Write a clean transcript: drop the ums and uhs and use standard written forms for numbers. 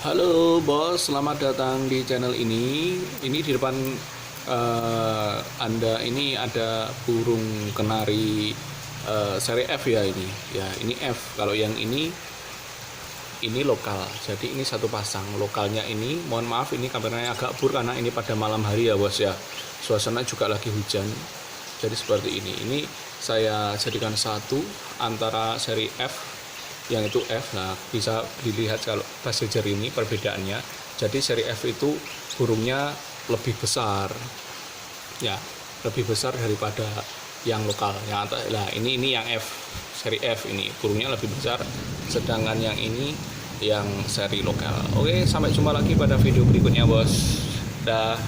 Halo bos, selamat datang di channel ini. Ini di depan Anda ini ada burung kenari seri F ya ini. Ya, ini F. Kalau yang ini lokal. Jadi ini satu pasang. Lokalnya ini, mohon maaf ini kameranya agak blur karena ini pada malam hari ya bos ya. Suasana juga lagi hujan. Jadi seperti ini. Ini saya jadikan satu antara seri F yang itu F. Nah, bisa dilihat kalau passenger ini perbedaannya. Jadi seri F itu burungnya lebih besar. Ya, lebih besar daripada yang lokal. Nah, ini yang F, seri F ini burungnya lebih besar, sedangkan yang ini yang seri lokal. Oke, sampai jumpa lagi pada video berikutnya, Bos. Dah.